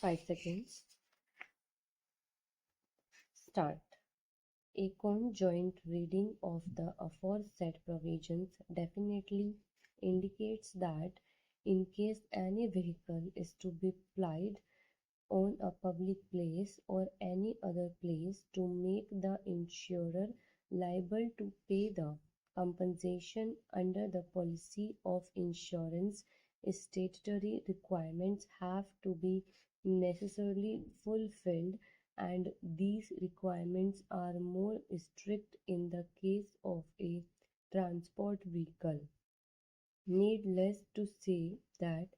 5 seconds. Start. A conjoint reading of the aforesaid provisions definitely indicates that in case any vehicle is to be plied on a public place or any other place to make the insurer liable to pay the compensation under the policy of insurance, statutory requirements have to be necessarily fulfilled, and these requirements are more strict in the case of a transport vehicle. Needless to say that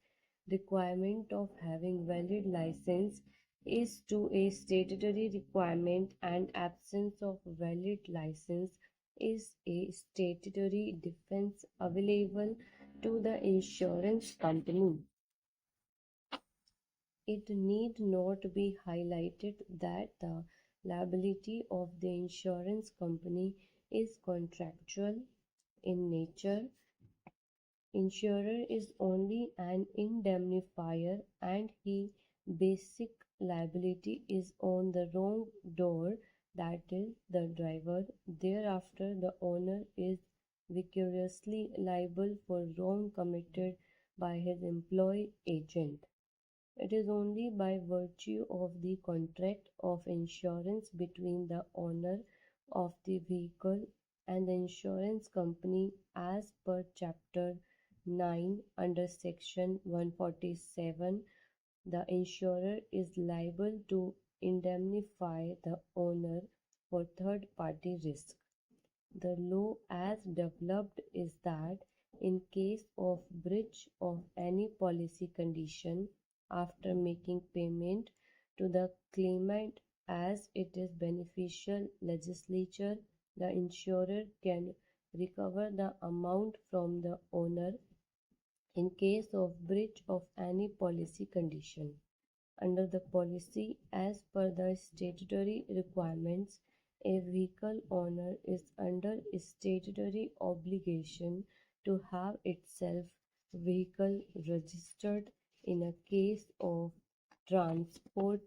requirement of having valid license is to a statutory requirement, and absence of valid license is a statutory defense available to the insurance company. It need not be highlighted that the liability of the insurance company is contractual in nature. Insurer is only an indemnifier, and his basic liability is on the wrong door, that is, the driver. Thereafter, the owner is vicariously liable for wrong committed by his employee agent. It is only by virtue of the contract of insurance between the owner of the vehicle and the insurance company as per Chapter 9 under Section 147, the insurer is liable to indemnify the owner for third party risk. The law as developed is that in case of breach of any policy condition, after making payment to the claimant as it is beneficial legislature, the insurer can recover the amount from the owner in case of breach of any policy condition. Under the policy, as per the statutory requirements, a vehicle owner is under statutory obligation to have itself vehicle registered. In a case of transport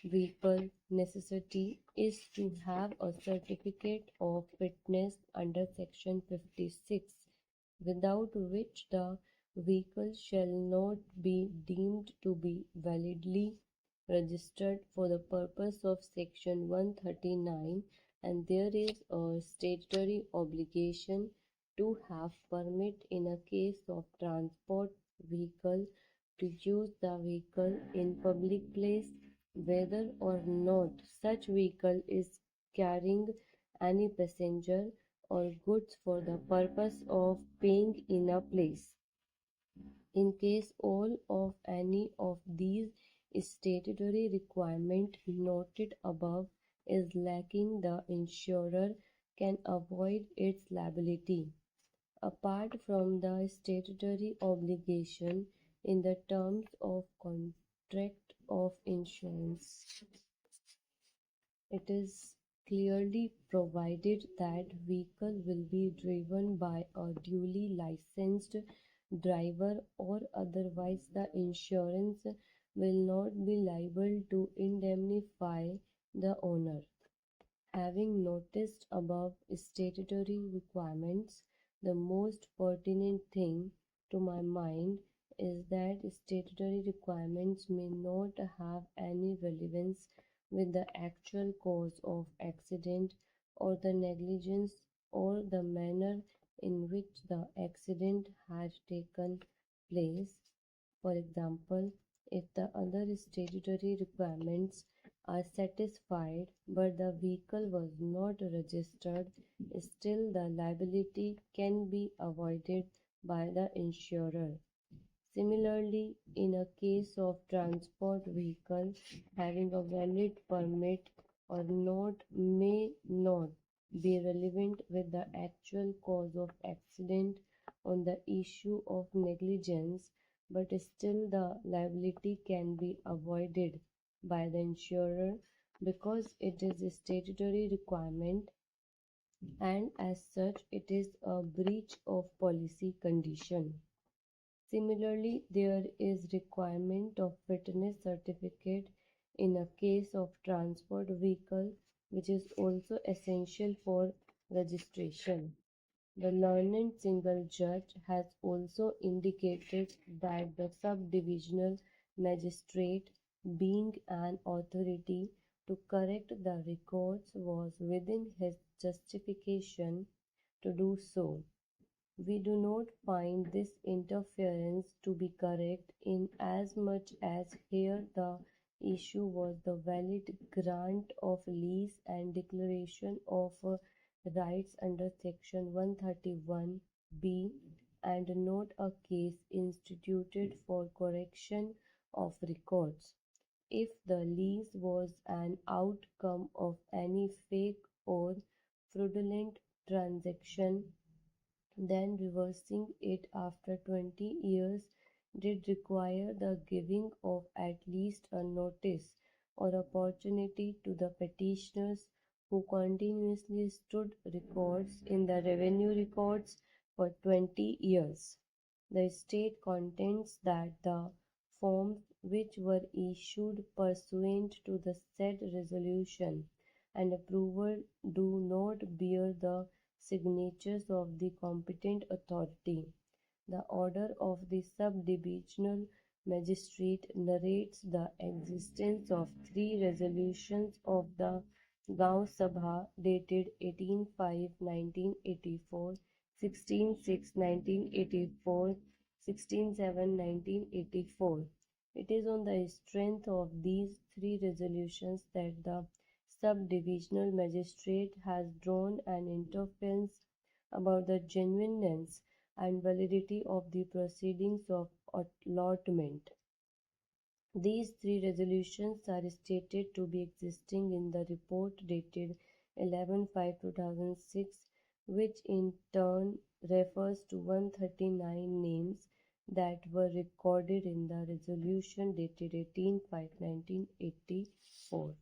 vehicle, necessity is to have a certificate of fitness under Section 56, without which the vehicle shall not be deemed to be validly registered for the purpose of Section 139, and there is a statutory obligation to have permit in a case of transport vehicle to use the vehicle in public place, whether or not such vehicle is carrying any passenger or goods for the purpose of paying in a place. In case all of any of these statutory requirement noted above is lacking, the insurer can avoid its liability. Apart from the statutory obligation in the terms of contract of insurance, it is clearly provided that vehicle will be driven by a duly licensed driver, or otherwise the insurance will not be liable to indemnify the owner. Having noticed above statutory requirements, the most pertinent thing to my mind is that statutory requirements may not have any relevance with the actual cause of accident, or the negligence, or the manner in which the accident had taken place. For example, if the other statutory requirements are satisfied but the vehicle was not registered, still the liability can be avoided by the insurer. Similarly, in a case of transport vehicle having a valid permit or not may not be relevant with the actual cause of accident on the issue of negligence, but still the liability can be avoided by the insurer because it is a statutory requirement, and as such it is a breach of policy condition. Similarly, there is requirement of fitness certificate in a case of transport vehicle, which is also essential for registration. The learned single judge has also indicated that the subdivisional magistrate, being an authority to correct the records, was within his justification to do so. We do not find this interference to be correct, inasmuch as here the issue was the valid grant of lease and declaration of rights under Section 131(b), and not a case instituted for correction of records. If the lease was an outcome of any fake or fraudulent transaction, then reversing it after 20 years did require the giving of at least a notice or opportunity to the petitioners, who continuously stood records in the revenue records for 20 years. The state contends that the forms which were issued pursuant to the said resolution and approval do not bear the signatures of the competent authority. The order of the subdivisional magistrate narrates the existence of three resolutions of the Gaon Sabha dated 18/5/1984, 16/6/1984, 16/7/1984. It is on the strength of these three resolutions that the subdivisional magistrate has drawn an inference about the genuineness and validity of the proceedings of allotment. These three resolutions are stated to be existing in the report dated 11/5/2006, which in turn refers to 139 names that were recorded in the resolution dated 18/5/1984.